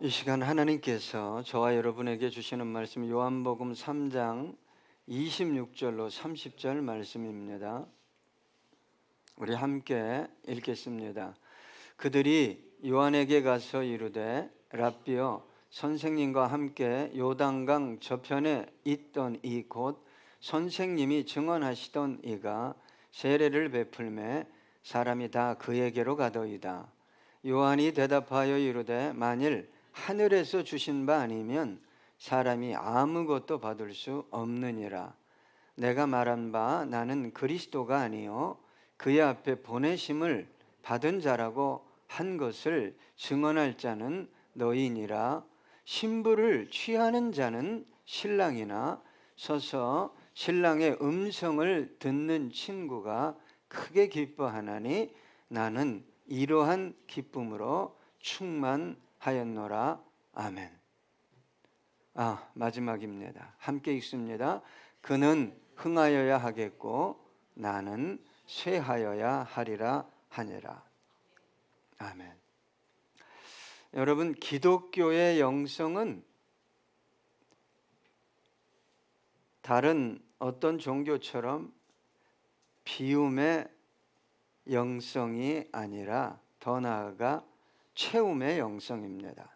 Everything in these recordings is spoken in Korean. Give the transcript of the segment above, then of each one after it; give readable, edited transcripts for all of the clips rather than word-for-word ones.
이 시간 하나님께서 저와 여러분에게 주시는 말씀 요한복음 3장 26절로 30절 말씀입니다. 우리 함께 읽겠습니다. 그들이 요한에게 가서 이르되 랍비여 선생님과 함께 요단강 저편에 있던 이 곧 선생님이 증언하시던 이가 세례를 베풀매 사람이 다 그에게로 가더이다. 요한이 대답하여 이르되 만일 하늘에서 주신 바 아니면 사람이 아무것도 받을 수 없느니라. 내가 말한 바 나는 그리스도가 아니요 그의 앞에 보내심을 받은 자라고 한 것을 증언할 자는 너희니라. 신부를 취하는 자는 신랑이나 서서 신랑의 음성을 듣는 친구가 크게 기뻐하나니 나는 이러한 기쁨으로 충만하였노라. 아멘. 마지막입니다. 함께 읽습니다. 그는 흥하여야 하겠고 나는 쇠하여야 하리라 하니라. 아멘. 여러분, 기독교의 영성은 다른 어떤 종교처럼 비움의 영성이 아니라 더 나아가 채움의 영성입니다.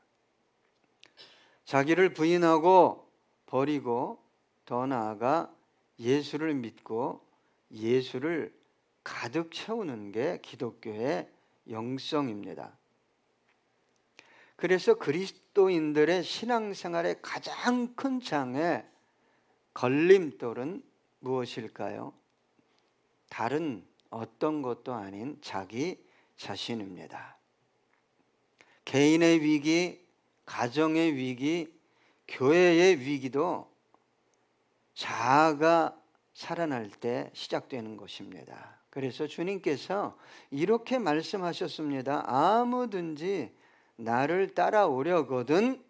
자기를 부인하고 버리고 더 나아가 예수를 믿고 예수를 가득 채우는 게 기독교의 영성입니다. 그래서 그리스도인들의 신앙생활의 가장 큰 장애, 걸림돌은 무엇일까요? 다른 어떤 것도 아닌 자기 자신입니다. 개인의 위기, 가정의 위기, 교회의 위기도 자아가 살아날 때 시작되는 것입니다. 그래서 주님께서 이렇게 말씀하셨습니다. 아무든지 나를 따라오려거든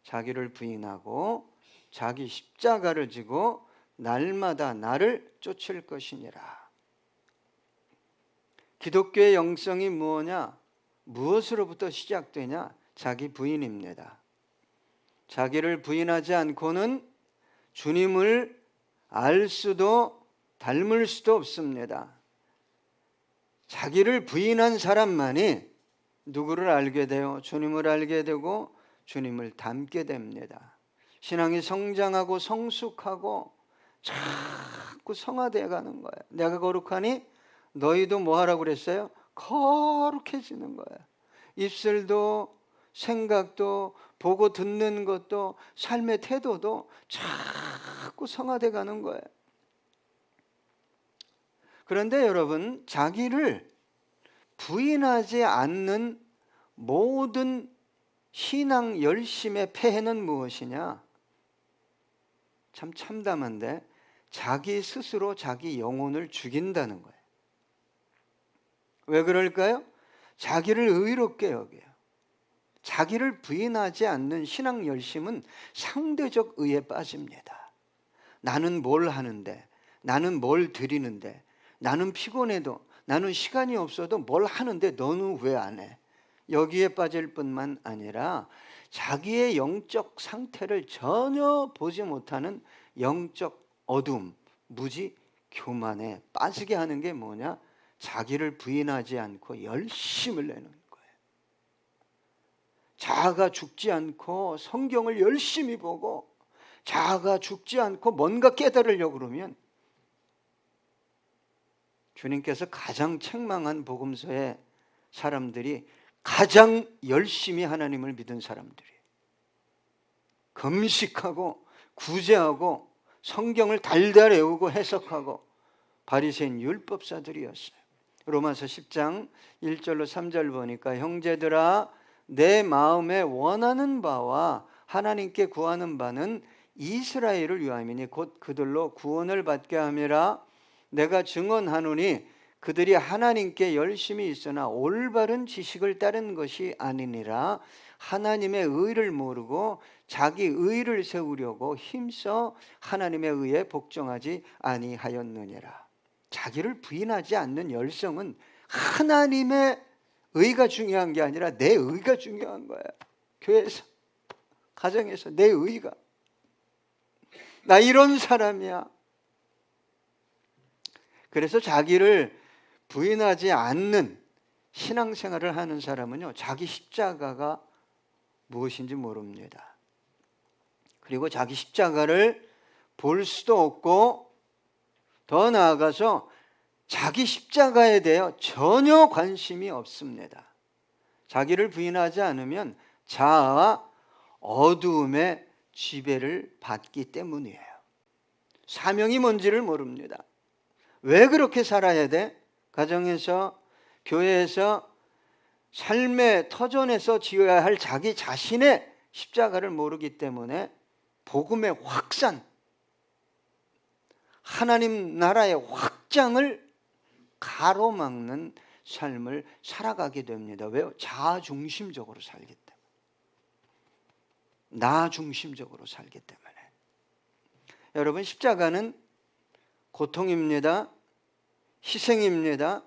자기를 부인하고 자기 십자가를 지고 날마다 나를 쫓을 것이니라. 기독교의 영성이 무엇이냐? 무엇으로부터 시작되냐? 자기 부인입니다. 자기를 부인하지 않고는 주님을 알 수도 닮을 수도 없습니다. 자기를 부인한 사람만이 누구를 알게 되어 주님을 알게 되고 주님을 닮게 됩니다. 신앙이 성장하고 성숙하고 자꾸 성화되어 가는 거예요. 내가 거룩하니 너희도 뭐 하라고 그랬어요? 거룩해지는 거예요. 입술도 생각도 보고 듣는 것도 삶의 태도도 자꾸 성화되어 가는 거예요. 그런데 여러분, 자기를 부인하지 않는 모든 신앙 열심의 폐해는 무엇이냐? 참 참담한데 자기 스스로 자기 영혼을 죽인다는 거예요. 왜 그럴까요? 자기를 의롭게 여겨요. 자기를 부인하지 않는 신앙 열심은 상대적 의에 빠집니다. 나는 뭘 하는데, 나는 뭘 드리는데, 나는 피곤해도, 나는 시간이 없어도 뭘 하는데 너는 왜 안 해? 여기에 빠질 뿐만 아니라 자기의 영적 상태를 전혀 보지 못하는 영적 어둠, 무지, 교만에 빠지게 하는 게 뭐냐? 자기를 부인하지 않고 열심을 내는 거예요. 자아가 죽지 않고 성경을 열심히 보고 자아가 죽지 않고 뭔가 깨달으려고 그러면 주님께서 가장 책망한 복음서의 사람들이 가장 열심히 하나님을 믿은 사람들이에요. 금식하고 구제하고 성경을 달달 외우고 해석하고 바리새인 율법사들이었어요. 로마서 10장 1절로 3절 보니까 형제들아 내 마음에 원하는 바와 하나님께 구하는 바는 이스라엘을 위함이니 곧 그들로 구원을 받게 함이라. 내가 증언하노니 그들이 하나님께 열심히 있으나 올바른 지식을 따른 것이 아니니라. 하나님의 의를 모르고 자기 의를 세우려고 힘써 하나님의 의에 복종하지 아니하였느니라. 자기를 부인하지 않는 열성은 하나님의 의가 중요한 게 아니라 내 의가 중요한 거예요. 교회에서, 가정에서 내 의가, 나 이런 사람이야. 그래서 자기를 부인하지 않는 신앙생활을 하는 사람은요, 자기 십자가가 무엇인지 모릅니다. 그리고 자기 십자가를 볼 수도 없고, 더 나아가서 자기 십자가에 대해 전혀 관심이 없습니다. 자기를 부인하지 않으면 자아와 어두움의 지배를 받기 때문이에요. 사명이 뭔지를 모릅니다. 왜 그렇게 살아야 돼? 가정에서, 교회에서, 삶의 터전에서 지어야 할 자기 자신의 십자가를 모르기 때문에 복음의 확산, 하나님 나라의 확장을 가로막는 삶을 살아가게 됩니다. 왜요? 자아 중심적으로 살기 때문에, 나 중심적으로 살기 때문에. 여러분, 십자가는 고통입니다. 희생입니다.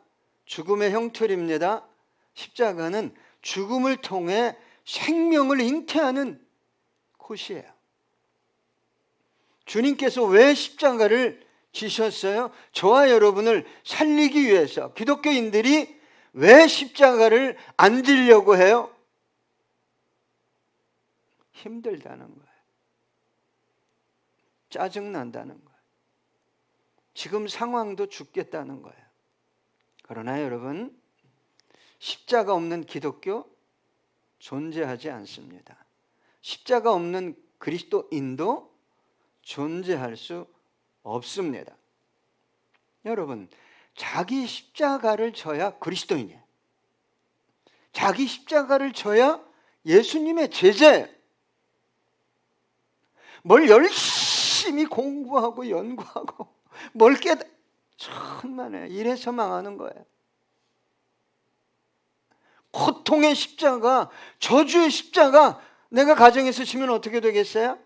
죽음의 형틀입니다. 십자가는 죽음을 통해 생명을 잉태하는 곳이에요. 주님께서 왜 십자가를 지셨어요? 저와 여러분을 살리기 위해서. 기독교인들이 왜 십자가를 안 지려고 해요? 힘들다는 거예요. 짜증난다는 거예요. 지금 상황도 죽겠다는 거예요. 그러나 여러분, 십자가 없는 기독교 존재하지 않습니다. 십자가 없는 그리스도인도 존재할 수 없습니다. 여러분, 자기 십자가를 져야 그리스도인이에요. 자기 십자가를 져야 예수님의 제자예요. 뭘 열심히 공부하고 연구하고 뭘 천만에 이래서 망하는 거예요. 고통의 십자가, 저주의 십자가 내가 가정에서 지면 어떻게 되겠어요?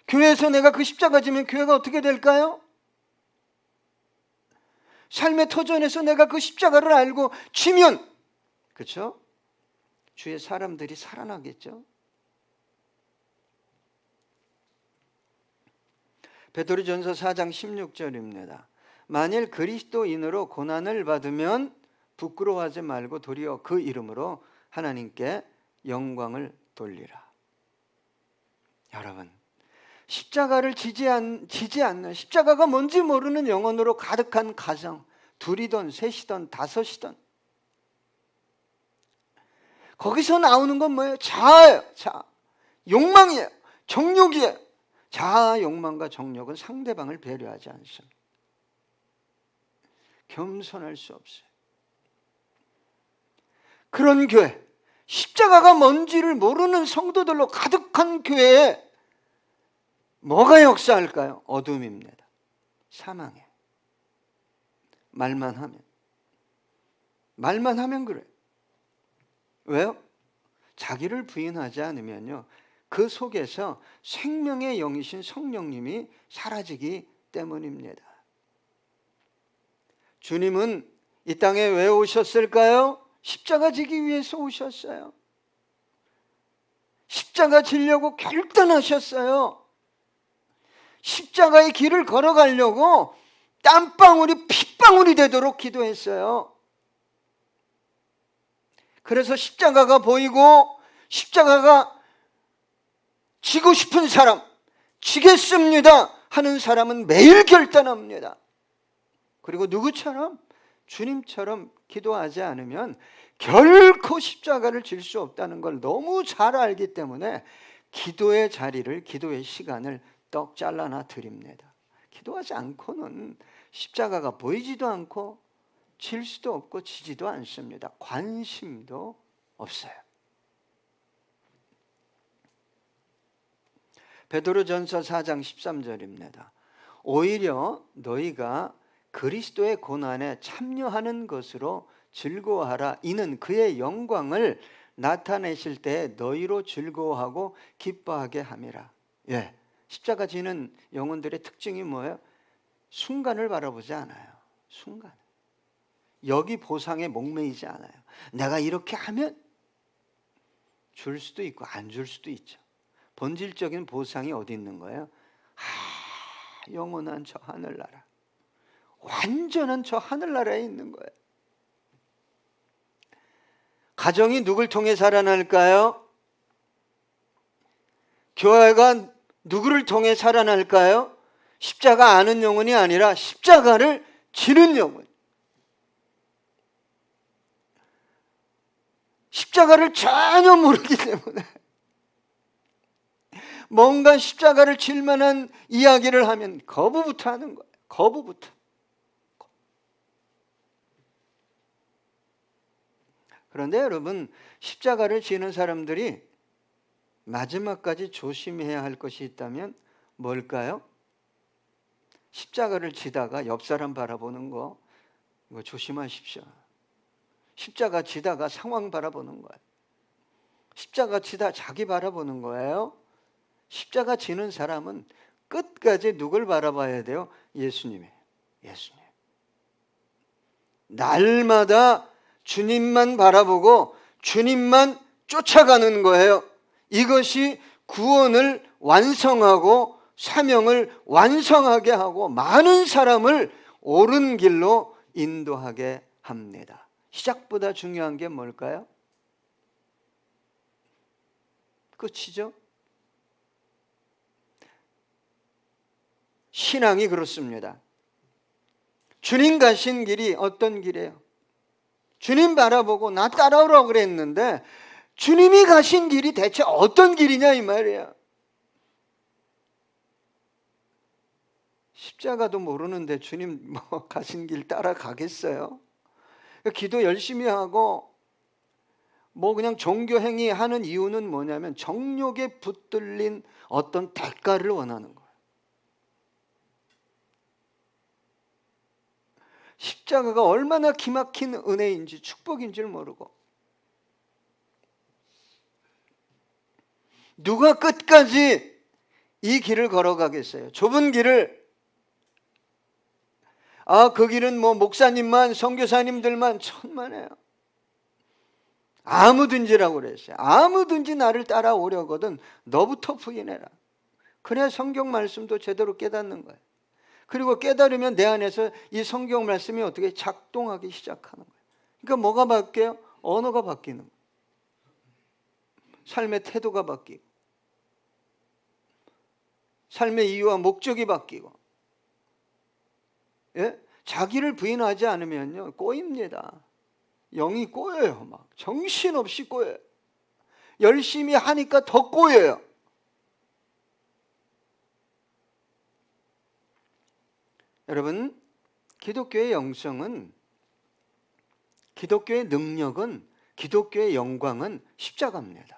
교회에서 내가 그 십자가 지면 교회가 어떻게 될까요? 삶의 터전에서 내가 그 십자가를 알고 지면, 그렇죠? 주의 사람들이 살아나겠죠. 베드로전서 4장 16절입니다. 만일 그리스도인으로 고난을 받으면 부끄러워하지 말고 도리어 그 이름으로 하나님께 영광을 돌리라. 여러분, 십자가를 지지 않는, 십자가가 뭔지 모르는 영혼으로 가득한 가정, 둘이든 셋이든 다섯이든, 거기서 나오는 건 뭐예요? 자아예요. 자아. 욕망이에요. 정욕이에요. 자아, 욕망과 정욕은 상대방을 배려하지 않습니다. 겸손할 수 없어요. 그런 교회, 십자가가 뭔지를 모르는 성도들로 가득한 교회에 뭐가 역사할까요? 어둠입니다. 사망이에요. 말만 하면 그래요. 왜요? 자기를 부인하지 않으면요, 그 속에서 생명의 영이신 성령님이 사라지기 때문입니다. 주님은 이 땅에 왜 오셨을까요? 십자가 지기 위해서 오셨어요. 십자가 지려고 결단하셨어요. 십자가의 길을 걸어가려고 땀방울이 핏방울이 되도록 기도했어요. 그래서 십자가가 보이고 십자가가 지고 싶은 사람, 지겠습니다 하는 사람은 매일 결단합니다. 그리고 누구처럼? 주님처럼 기도하지 않으면 결코 십자가를 질 수 없다는 걸 너무 잘 알기 때문에 기도의 자리를, 기도의 시간을 떡 잘라놔 드립니다. 기도하지 않고는 십자가가 보이지도 않고 질 수도 없고 지지도 않습니다. 관심도 없어요. 베드로전서 4장 13절입니다. 오히려 너희가 그리스도의 고난에 참여하는 것으로 즐거워하라. 이는 그의 영광을 나타내실 때 너희로 즐거워하고 기뻐하게 함이라. 예, 십자가 지는 영혼들의 특징이 뭐예요? 순간을 바라보지 않아요. 순간. 여기 보상에 목매이지 않아요. 내가 이렇게 하면 줄 수도 있고 안 줄 수도 있죠. 본질적인 보상이 어디 있는 거예요? 영원한 저 하늘나라, 완전한 저 하늘나라에 있는 거예요. 가정이 누굴 통해 살아날까요? 교회가 누구를 통해 살아날까요? 십자가 아는 영혼이 아니라 십자가를 지는 영혼. 십자가를 전혀 모르기 때문에 뭔가 십자가를 질 만한 이야기를 하면 거부부터 하는 거예요. 거부부터. 그런데 여러분, 십자가를 지는 사람들이 마지막까지 조심해야 할 것이 있다면 뭘까요? 십자가를 지다가 옆 사람 바라보는 거, 이거 조심하십시오. 십자가 지다가 상황 바라보는 거예요. 십자가 지다 자기 바라보는 거예요. 십자가 지는 사람은 끝까지 누굴 바라봐야 돼요? 예수님이에요. 예수님. 날마다 주님만 바라보고 주님만 쫓아가는 거예요. 이것이 구원을 완성하고 사명을 완성하게 하고 많은 사람을 옳은 길로 인도하게 합니다. 시작보다 중요한 게 뭘까요? 끝이죠. 신앙이 그렇습니다. 주님 가신 길이 어떤 길이에요? 주님 바라보고 나 따라오라고 그랬는데 주님이 가신 길이 대체 어떤 길이냐 이 말이에요. 십자가도 모르는데 주님 가신 길 따라가겠어요? 기도 열심히 하고 그냥 종교 행위 하는 이유는 뭐냐면 정욕에 붙들린 어떤 대가를 원하는 거예요. 십자가가 얼마나 기막힌 은혜인지 축복인지를 모르고 누가 끝까지 이 길을 걸어가겠어요? 좁은 길을 그 길은 목사님만 선교사님들만 천만에요. 아무든지라고 그랬어요. 아무든지 나를 따라오려거든 너부터 부인해라. 그래야 성경 말씀도 제대로 깨닫는 거예요. 그리고 깨달으면 내 안에서 이 성경 말씀이 어떻게 작동하기 시작하는 거예요. 그러니까 뭐가 바뀌어요? 언어가 바뀌는 거예요. 삶의 태도가 바뀌고 삶의 이유와 목적이 바뀌고 예? 자기를 부인하지 않으면요 꼬입니다. 영이 꼬여요. 막 정신없이 꼬여요. 열심히 하니까 더 꼬여요. 여러분, 기독교의 영성은, 기독교의 능력은, 기독교의 영광은 십자가입니다.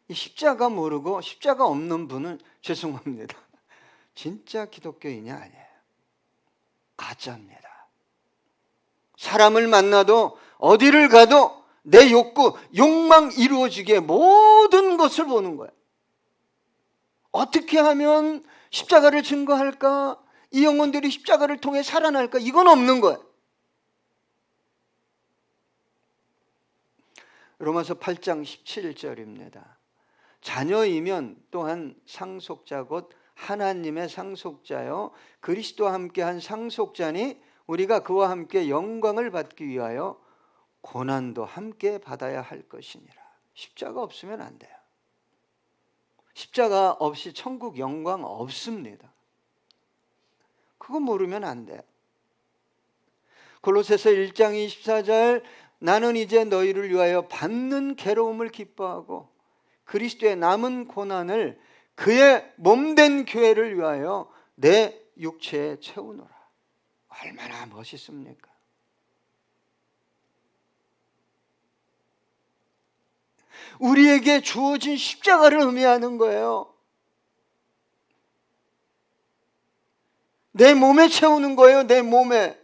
이 십자가 모르고 십자가 없는 분은 죄송합니다. 진짜 기독교인이 아니에요. 가짜입니다. 사람을 만나도 어디를 가도 내 욕망 이루어지게 모든 것을 보는 거예요. 어떻게 하면 십자가를 증거할까? 이 영혼들이 십자가를 통해 살아날까? 이건 없는 거예요. 로마서 8장 17절입니다. 자녀이면 또한 상속자 곧 하나님의 상속자요 그리스도와 함께한 상속자니 우리가 그와 함께 영광을 받기 위하여 고난도 함께 받아야 할 것이니라. 십자가 없으면 안 돼요. 십자가 없이 천국 영광 없습니다. 그거 모르면 안 돼요. 골로새서 1장 24절 나는 이제 너희를 위하여 받는 괴로움을 기뻐하고 그리스도의 남은 고난을 그의 몸된 교회를 위하여 내 육체에 채우노라. 얼마나 멋있습니까? 우리에게 주어진 십자가를 의미하는 거예요. 내 몸에 채우는 거예요. 내 몸에.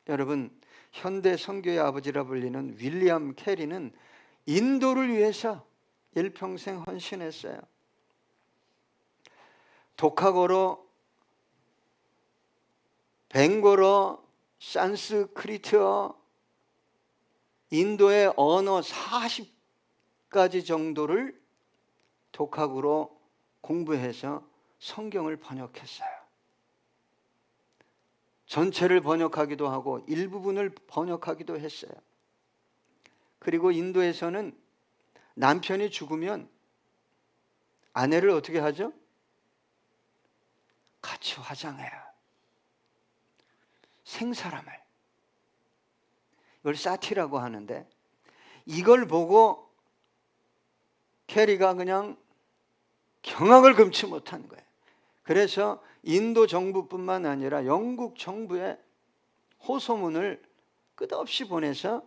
여러분, 현대 선교의 아버지라 불리는 윌리엄 캐리는 인도를 위해서 일평생 헌신했어요. 독학어로, 벵고로, 산스크리트어, 인도의 언어 40가지 정도를 독학으로 공부해서 성경을 번역했어요. 전체를 번역하기도 하고 일부분을 번역하기도 했어요. 그리고 인도에서는 남편이 죽으면 아내를 어떻게 하죠? 같이 화장해요. 생사람을. 이걸 사티라고 하는데, 이걸 보고 캐리가 그냥 경악을 금치 못한 거예요. 그래서 인도 정부뿐만 아니라 영국 정부에 호소문을 끝없이 보내서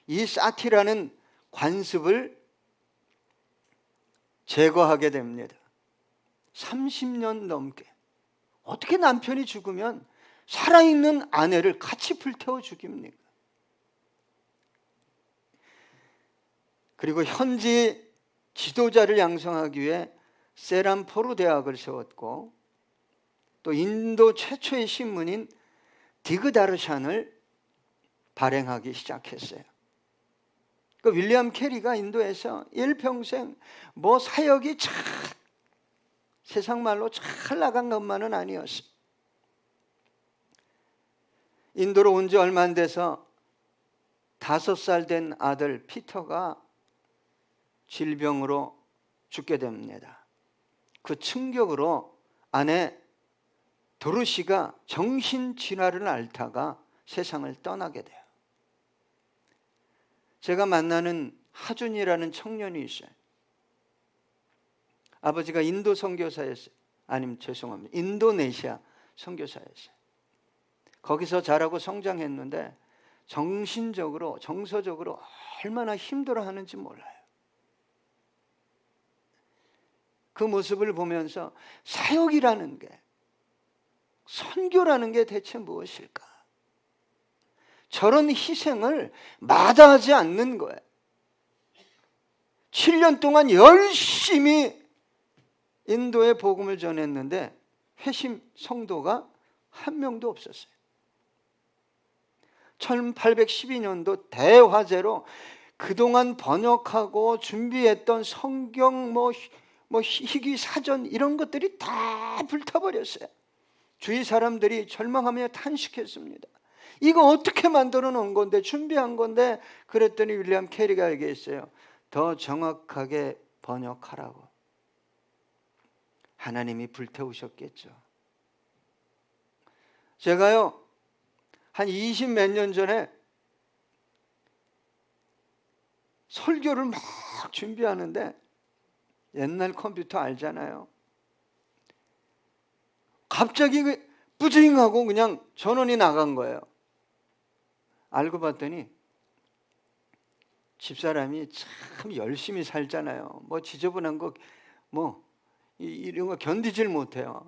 이 사티라는 관습을 제거하게 됩니다. 30년 넘게. 어떻게 남편이 죽으면 살아있는 아내를 같이 불태워 죽입니까? 그리고 현지 지도자를 양성하기 위해 세람포르 대학을 세웠고, 또 인도 최초의 신문인 디그다르샨을 발행하기 시작했어요. 그 윌리엄 캐리가 인도에서 일평생 뭐 사역이 세상 말로 잘 나간 것만은 아니었어요. 인도로 온 지 얼마 안 돼서 5살 된 아들 피터가 질병으로 죽게 됩니다. 그 충격으로 아내 도로시가 정신질환을 앓다가 세상을 떠나게 돼요. 제가 만나는 하준이라는 청년이 있어요. 아버지가 인도 선교사였어요. 죄송합니다. 인도네시아 선교사였어요. 거기서 자라고 성장했는데 정신적으로, 정서적으로 얼마나 힘들어하는지 몰라요. 그 모습을 보면서 사역이라는 게, 선교라는 게 대체 무엇일까? 저런 희생을 마다하지 않는 거예요. 7년 동안 열심히 인도에 복음을 전했는데 회심 성도가 한 명도 없었어요. 1812년도 대화재로 그동안 번역하고 준비했던 성경 희귀 사전 이런 것들이 다 불타버렸어요. 주위 사람들이 절망하며 탄식했습니다. 이거 어떻게 만들어 놓은 건데, 준비한 건데. 그랬더니 윌리엄 캐리가 얘기했어요. 더 정확하게 번역하라고. 하나님이 불태우셨겠죠. 제가요, 한 20몇 년 전에 설교를 막 준비하는데, 옛날 컴퓨터 알잖아요. 갑자기 뿌징하고 그냥 전원이 나간 거예요. 알고 봤더니 집사람이 참 열심히 살잖아요. 뭐 지저분한 거 이런 거 견디질 못해요.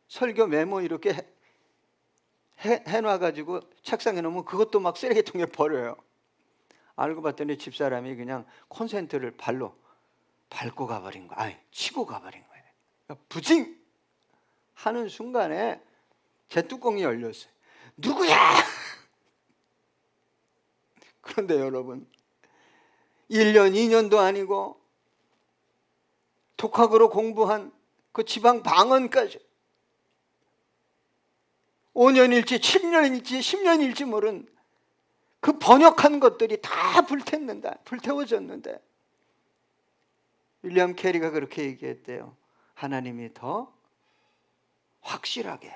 설교 메모 이렇게 해놔가지고 책상에 놓으면 그것도 막 쓰레기통에 버려요. 알고 봤더니 집사람이 그냥 콘센트를 발로 밟고 가버린 거예요. 아니, 치고 가버린 거예요. 그러니까 부징 하는 순간에 제 뚜껑이 열렸어요. 누구야? 그런데 여러분, 1년, 2년도 아니고 독학으로 공부한 그 지방 방언까지 5년일지 7년일지 10년일지 모른 그 번역한 것들이 다 불태워졌는데 윌리엄 캐리가 그렇게 얘기했대요. 하나님이 더 확실하게,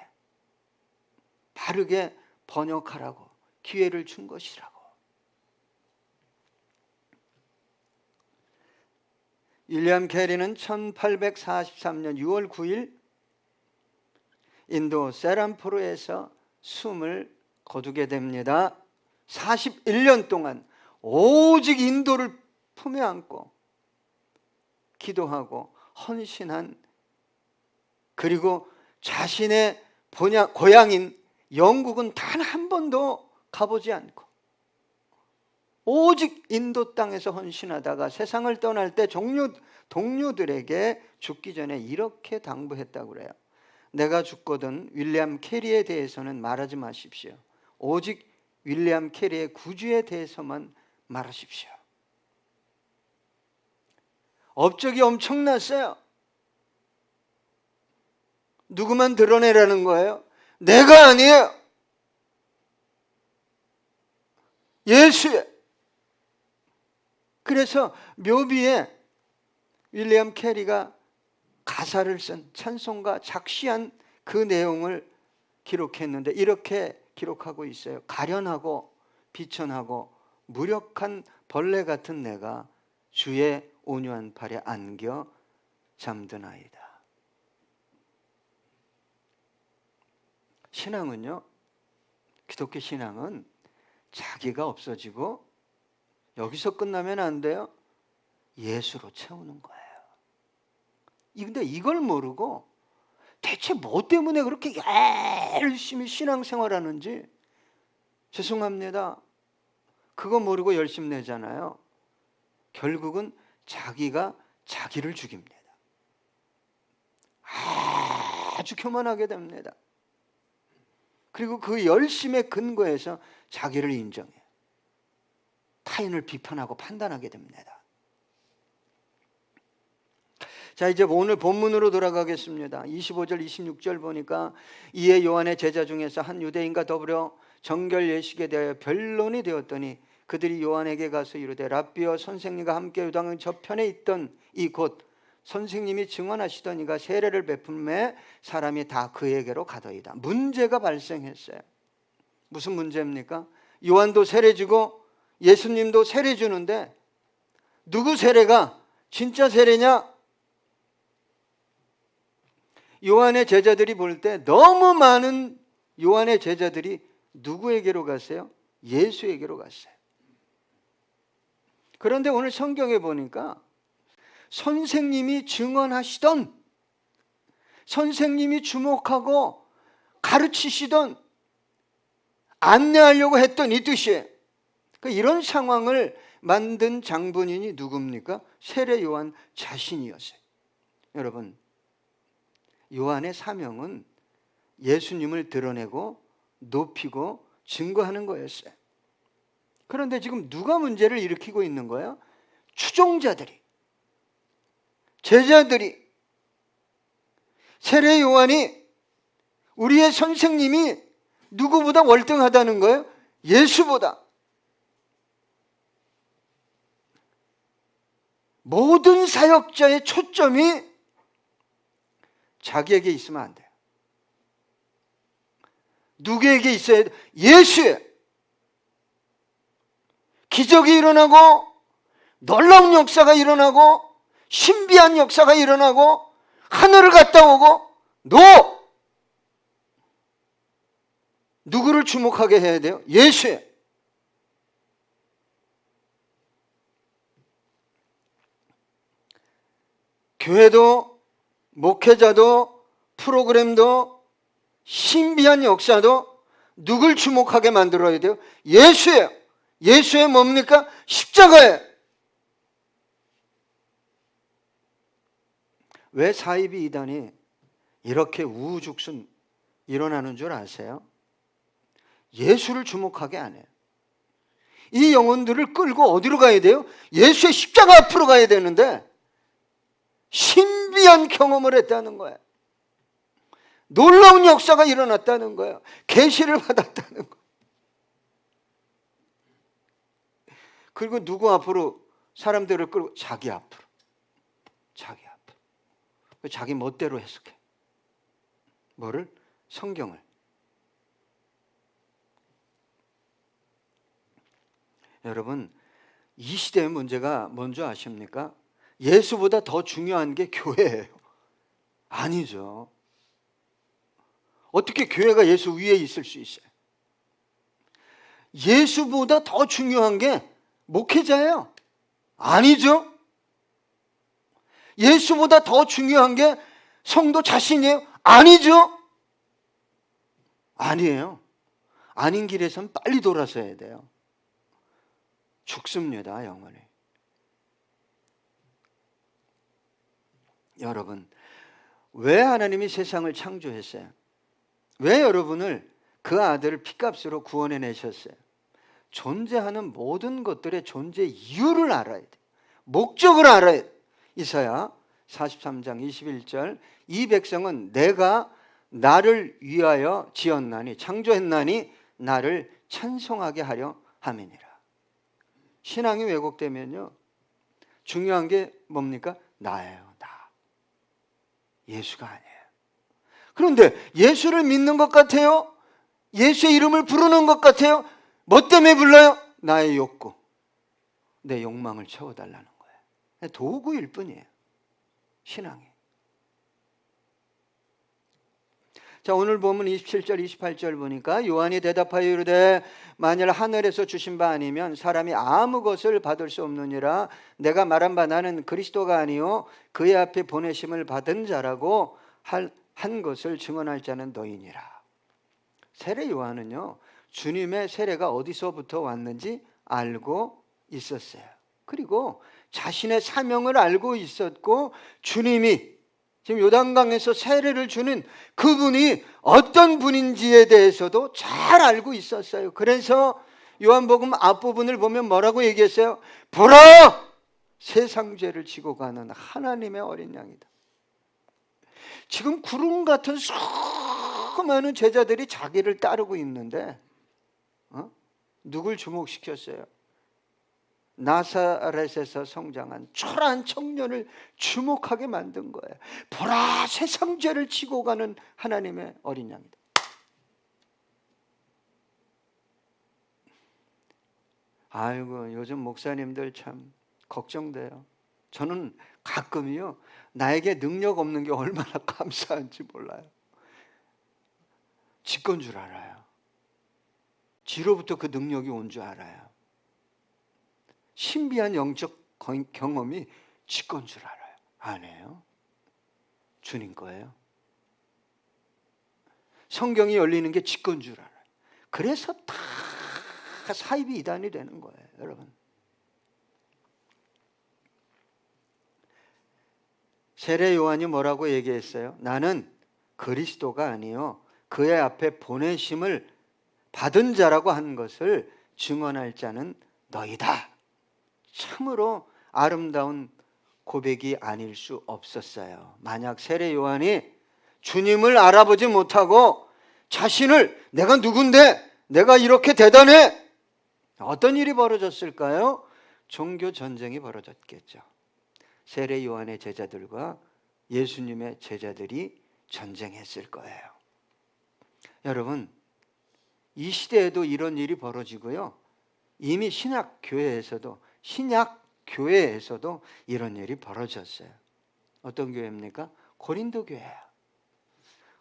바르게 번역하라고 기회를 준 것이라고. 윌리엄 캐리는 1843년 6월 9일 인도 세람포르에서 숨을 거두게 됩니다. 41년 동안 오직 인도를 품에 안고 기도하고 헌신한, 그리고 자신의 고향인 영국은 단 한 번도 가보지 않고 오직 인도 땅에서 헌신하다가 세상을 떠날 때 동료들에게 죽기 전에 이렇게 당부했다고 그래요. 내가 죽거든 윌리엄 캐리에 대해서는 말하지 마십시오. 오직 윌리엄 캐리의 구주에 대해서만 말하십시오. 업적이 엄청났어요. 누구만 드러내라는 거예요? 내가 아니에요. 예수예요. 그래서 묘비에 윌리엄 캐리가 가사를 쓴 찬송가 작시한 그 내용을 기록했는데 이렇게 기록하고 있어요. 가련하고 비천하고 무력한 벌레 같은 내가 주의 온유한 팔에 안겨 잠드나이다. 신앙은요, 기독교 신앙은 자기가 없어지고 여기서 끝나면 안 돼요. 예수로 채우는 거예요. 근데 이걸 모르고 대체 뭐 때문에 그렇게 열심히 신앙생활하는지, 죄송합니다, 그거 모르고 열심 내잖아요. 결국은 자기가 자기를 죽입니다. 아주 교만하게 됩니다. 그리고 그 열심의 근거에서 자기를 인정해요. 타인을 비판하고 판단하게 됩니다. 자, 이제 오늘 본문으로 돌아가겠습니다. 25절 26절 보니까 이에 요한의 제자 중에서 한 유대인과 더불어 정결 예식에 대하여 변론이 되었더니 그들이 요한에게 가서 이르되 랍비여, 선생님과 함께 요단 저편에 있던 이 곧 선생님이 증언하시던 이가 세례를 베품에 사람이 다 그에게로 가더이다. 문제가 발생했어요. 무슨 문제입니까? 요한도 세례 주고 예수님도 세례 주는데 누구 세례가 진짜 세례냐? 요한의 제자들이 볼 때 너무 많은 요한의 제자들이 누구에게로 갔어요? 예수에게로 갔어요. 그런데 오늘 성경에 보니까 선생님이 증언하시던, 선생님이 주목하고 가르치시던, 안내하려고 했던 이 뜻이에요. 이런 상황을 만든 장본인이 누굽니까? 세례 요한 자신이었어요. 여러분, 요한의 사명은 예수님을 드러내고 높이고 증거하는 거였어요. 그런데 지금 누가 문제를 일으키고 있는 거예요? 추종자들이, 제자들이. 세례 요한이, 우리의 선생님이 누구보다 월등하다는 거예요? 예수보다. 모든 사역자의 초점이 자기에게 있으면 안 돼요. 누구에게 있어야 돼? 예수에. 기적이 일어나고 놀라운 역사가 일어나고 신비한 역사가 일어나고 하늘을 갔다 오고, 누구를 주목하게 해야 돼요? 예수에. 교회도 목회자도 프로그램도 신비한 역사도 누굴 주목하게 만들어야 돼요? 예수예요. 예수의 뭡니까? 십자가예요. 왜 사이비 이단이 이렇게 우후죽순 일어나는 줄 아세요? 예수를 주목하게 안 해요. 이 영혼들을 끌고 어디로 가야 돼요? 예수의 십자가 앞으로 가야 되는데 신비한 경험을 했다는 거예요. 놀라운 역사가 일어났다는 거예요. 계시를 받았다는 거예요. 그리고 누구 앞으로 사람들을 끌고? 자기 앞으로. 자기 앞으로. 자기 멋대로 해석해. 뭐를? 성경을. 여러분, 이 시대의 문제가 뭔지 아십니까? 예수보다 더 중요한 게 교회예요. 아니죠. 어떻게 교회가 예수 위에 있을 수 있어요? 예수보다 더 중요한 게 목회자예요. 아니죠. 예수보다 더 중요한 게 성도 자신이에요. 아니죠. 아니에요. 아닌 길에선 빨리 돌아서야 돼요. 죽습니다, 영원히. 여러분, 왜 하나님이 세상을 창조했어요? 왜 여러분을 그 아들을 피값으로 구원해 내셨어요? 존재하는 모든 것들의 존재 이유를 알아야 돼. 목적을 알아야 이사야 43장 21절 이 백성은 내가 나를 위하여 지었나니 창조했나니 나를 찬송하게 하려 함이니라. 신앙이 왜곡되면요 중요한 게 뭡니까? 나예요. 나. 예수가 아니에요. 그런데 예수를 믿는 것 같아요? 예수의 이름을 부르는 것 같아요? 뭐 때문에 불러요? 나의 욕구, 내 욕망을 채워달라는 거예요. 도구일 뿐이에요, 신앙이. 자, 오늘 보면 27절 28절 보니까 요한이 대답하여 이르되 만일 하늘에서 주신 바 아니면 사람이 아무 것을 받을 수 없느니라. 내가 말한 바 나는 그리스도가 아니요 그의 앞에 보내심을 받은 자라고 한 것을 증언할 자는 너희니라. 세례 요한은요 주님의 세례가 어디서부터 왔는지 알고 있었어요. 그리고 자신의 사명을 알고 있었고 주님이 지금 요단강에서 세례를 주는 그분이 어떤 분인지에 대해서도 잘 알고 있었어요. 그래서 요한복음 앞부분을 보면 뭐라고 얘기했어요? 보라! 세상 죄를 지고 가는 하나님의 어린 양이다. 지금 구름 같은 수많은 제자들이 자기를 따르고 있는데 누굴 주목시켰어요? 나사렛에서 성장한 초라한 청년을 주목하게 만든 거예요. 보라, 세상 죄를 지고 가는 하나님의 어린 양이다. 아이고, 요즘 목사님들 참 걱정돼요. 저는 가끔이요 나에게 능력 없는 게 얼마나 감사한지 몰라요. 지건 줄 알아요. 지로부터 그 능력이 온 줄 알아요. 신비한 영적 경험이 지건 줄 알아요. 아니에요. 주님 거예요. 성경이 열리는 게 지건 줄 알아요. 그래서 다 사이비 이단이 되는 거예요, 여러분. 세례 요한이 뭐라고 얘기했어요? 나는 그리스도가 아니요 그의 앞에 보내심을 받은 자라고 한 것을 증언할 자는 너희다. 참으로 아름다운 고백이 아닐 수 없었어요. 만약 세례 요한이 주님을 알아보지 못하고 자신을 내가 누군데 내가 이렇게 대단해 어떤 일이 벌어졌을까요? 종교 전쟁이 벌어졌겠죠. 세례 요한의 제자들과 예수님의 제자들이 전쟁했을 거예요. 여러분, 이 시대에도 이런 일이 벌어지고요. 이미 신약 교회에서도 이런 일이 벌어졌어요. 어떤 교회입니까? 고린도 교회예요.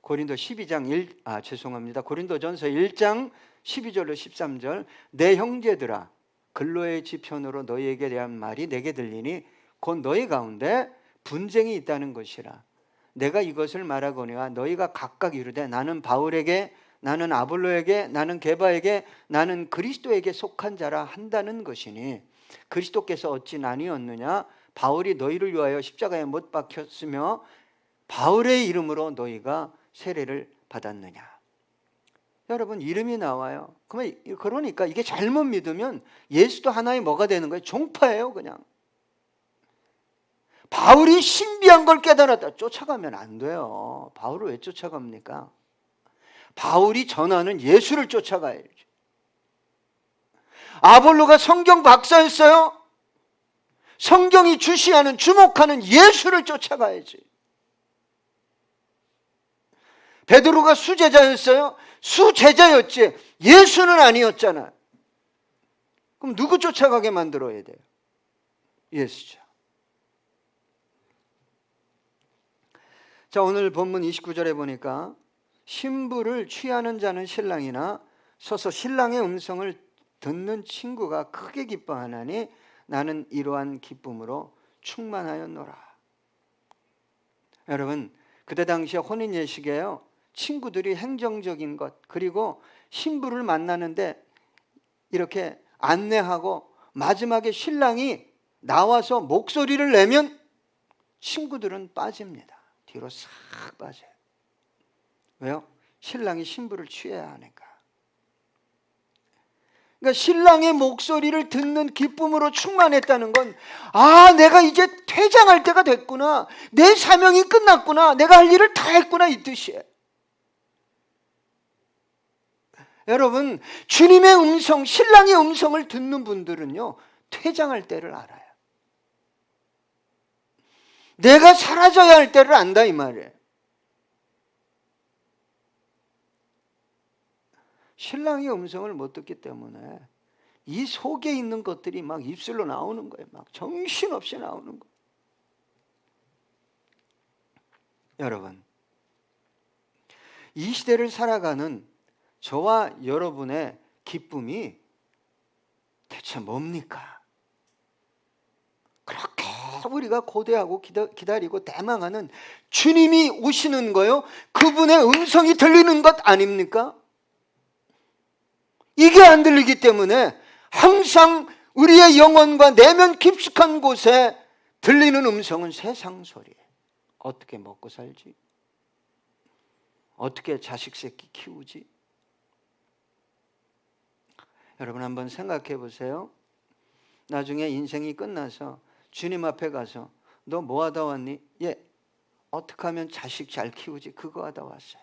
고린도 12장 고린도전서 1장 12절로 13절 내 형제들아 글로의 지편으로 너희에게 대한 말이 내게 들리니 곧 너희 가운데 분쟁이 있다는 것이라. 내가 이것을 말하거니와 너희가 각각 이르되 나는 바울에게 나는 아볼로에게 나는 게바에게 나는 그리스도에게 속한 자라 한다는 것이니 그리스도께서 어찌 나뉘었느냐? 바울이 너희를 위하여 십자가에 못 박혔으며 바울의 이름으로 너희가 세례를 받았느냐? 여러분, 이름이 나와요. 그러니까 이게 잘못 믿으면 예수도 하나의 뭐가 되는 거예요? 종파예요, 그냥. 바울이 신비한 걸 깨달았다. 쫓아가면 안 돼요. 바울을 왜 쫓아갑니까? 바울이 전하는 예수를 쫓아가야죠. 아볼로가 성경 박사였어요. 성경이 주시하는 주목하는 예수를 쫓아가야지. 베드로가 수제자였어요. 수제자였지 예수는 아니었잖아. 그럼 누구 쫓아가게 만들어야 돼요? 예수죠. 자, 오늘 본문 29절에 보니까 신부를 취하는 자는 신랑이나 서서 신랑의 음성을 듣는 친구가 크게 기뻐하나니 나는 이러한 기쁨으로 충만하였노라. 여러분, 그때 당시에 혼인 예식에요 친구들이 행정적인 것 그리고 신부를 만나는데 이렇게 안내하고 마지막에 신랑이 나와서 목소리를 내면 친구들은 빠집니다. 뒤로 싹 빠져요. 왜요? 신랑이 신부를 취해야 하니까. 그러니까 신랑의 목소리를 듣는 기쁨으로 충만했다는 건, 아, 내가 이제 퇴장할 때가 됐구나, 내 사명이 끝났구나, 내가 할 일을 다 했구나, 이 뜻이에요. 여러분, 주님의 음성, 신랑의 음성을 듣는 분들은요, 퇴장할 때를 알아요. 내가 사라져야 할 때를 안다, 이 말이에요. 신랑의 음성을 못 듣기 때문에 이 속에 있는 것들이 막 입술로 나오는 거예요. 막 정신없이 나오는 거예요. 여러분, 이 시대를 살아가는 저와 여러분의 기쁨이 대체 뭡니까? 그렇게 우리가 고대하고 기다리고 대망하는 주님이 오시는 거요, 그분의 음성이 들리는 것 아닙니까? 이게 안 들리기 때문에 항상 우리의 영혼과 내면 깊숙한 곳에 들리는 음성은 세상 소리예요. 어떻게 먹고 살지? 어떻게 자식 새끼 키우지? 여러분 한번 생각해 보세요. 나중에 인생이 끝나서 주님 앞에 가서 너 뭐 하다 왔니? 예, 어떻게 하면 자식 잘 키우지? 그거 하다 왔어요.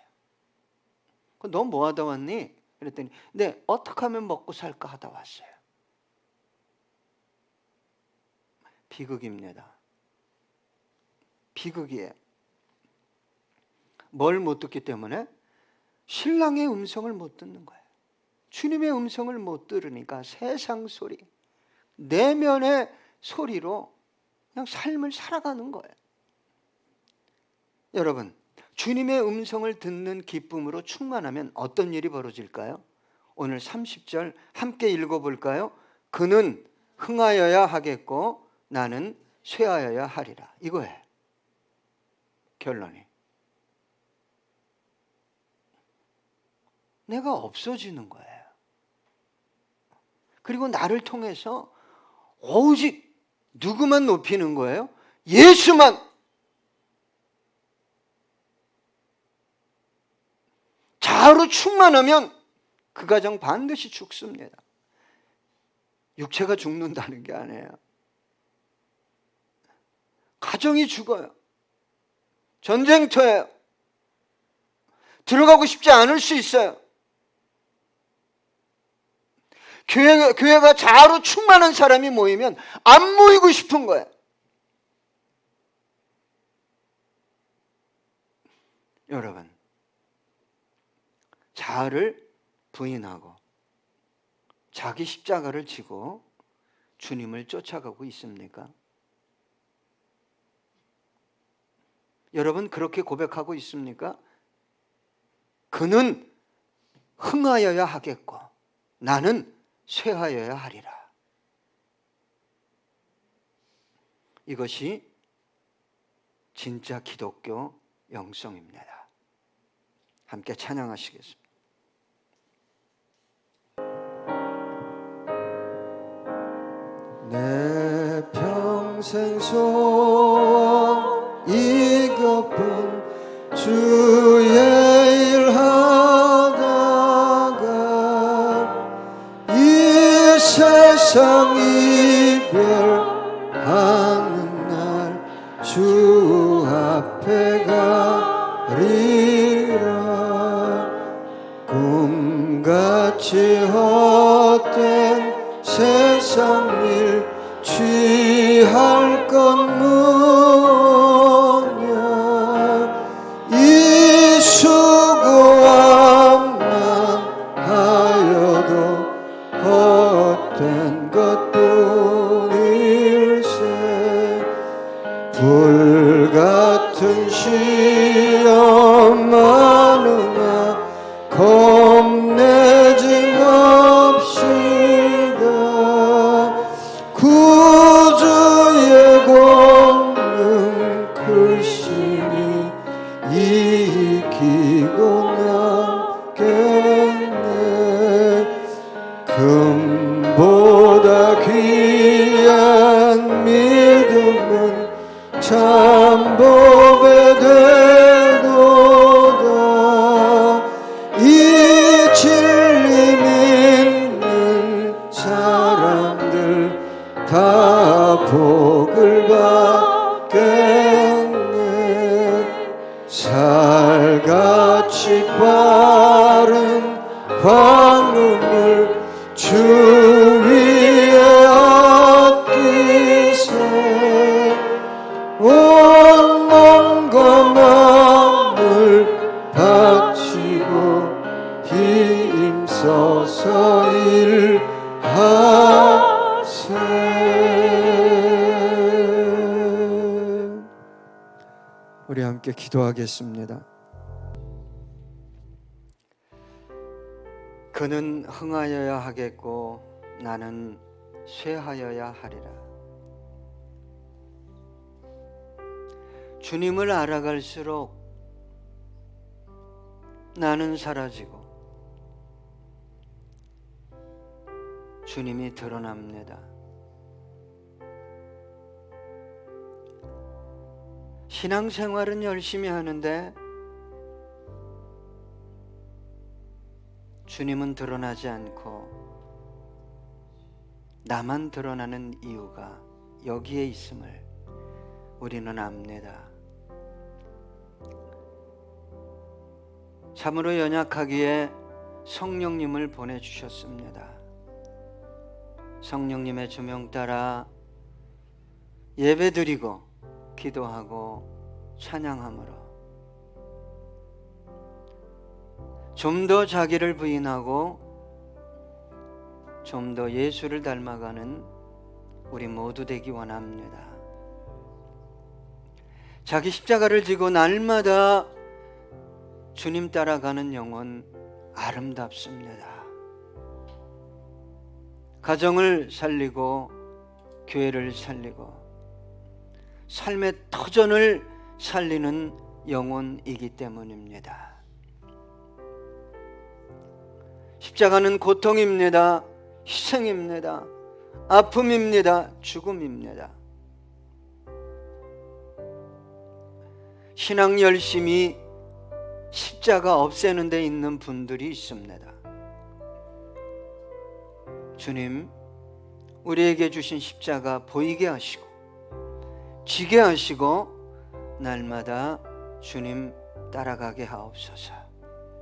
너 뭐 하다 왔니? 그랬더니 네, 어떻게 하면 먹고 살까 하다 왔어요. 비극입니다. 비극이에요. 뭘 못 듣기 때문에? 신랑의 음성을 못 듣는 거예요. 주님의 음성을 못 들으니까 세상 소리, 내면의 소리로 그냥 삶을 살아가는 거예요. 여러분, 주님의 음성을 듣는 기쁨으로 충만하면 어떤 일이 벌어질까요? 오늘 30절 함께 읽어볼까요? 그는 흥하여야 하겠고 나는 쇠하여야 하리라. 이거예요. 결론이. 내가 없어지는 거예요. 그리고 나를 통해서 오직 누구만 높이는 거예요? 예수만. 자아로 충만하면 그 가정 반드시 죽습니다. 육체가 죽는다는 게 아니에요. 가정이 죽어요. 전쟁터예요. 들어가고 싶지 않을 수 있어요. 교회가 자아로 충만한 사람이 모이면 안 모이고 싶은 거예요. 여러분, 자아를 부인하고 자기 십자가를 지고 주님을 쫓아가고 있습니까? 여러분 그렇게 고백하고 있습니까? 그는 흥하여야 하겠고 나는 쇠하여야 하리라. 이것이 진짜 기독교 영성입니다. 함께 찬양하시겠습니다. 내 평생 소원 이것뿐 주의 일 하다가 이 세상 이별하는 날 주 앞에 가리라. 꿈같이 헛된 세상 일 취할 건 뭐냐. 이 수고함만 하여도 헛된 것뿐일세. 불같은 시험 많으나 겁내지 맙시다. 구주의 권능 크시니 이기고 남겠네. 금보다 귀한 믿음은 참 복이 되도다. 이 진리 믿는 다 복을 받겠네. 살같이 빠른 광문을 주 위에 아끼세. 온 몸과 마음을 바치고 힘써서 일하세. 우리 함께 기도하겠습니다. 그는 흥하여야 하겠고 나는 쇠하여야 하리라. 주님을 알아갈수록 나는 사라지고 주님이 드러납니다. 신앙생활은 열심히 하는데 주님은 드러나지 않고 나만 드러나는 이유가 여기에 있음을 우리는 압니다. 참으로 연약하기에 성령님을 보내주셨습니다. 성령님의 주명 따라 예배드리고 기도하고 찬양함으로 좀 더 자기를 부인하고 좀 더 예수를 닮아가는 우리 모두 되기 원합니다. 자기 십자가를 지고 날마다 주님 따라가는 영혼 아름답습니다. 가정을 살리고 교회를 살리고 삶의 터전을 살리는 영혼이기 때문입니다. 십자가는 고통입니다. 희생입니다. 아픔입니다. 죽음입니다. 신앙 열심히 십자가 없애는 데 있는 분들이 있습니다. 주님, 우리에게 주신 십자가 보이게 하시고 지게 하시고 날마다 주님 따라가게 하옵소서.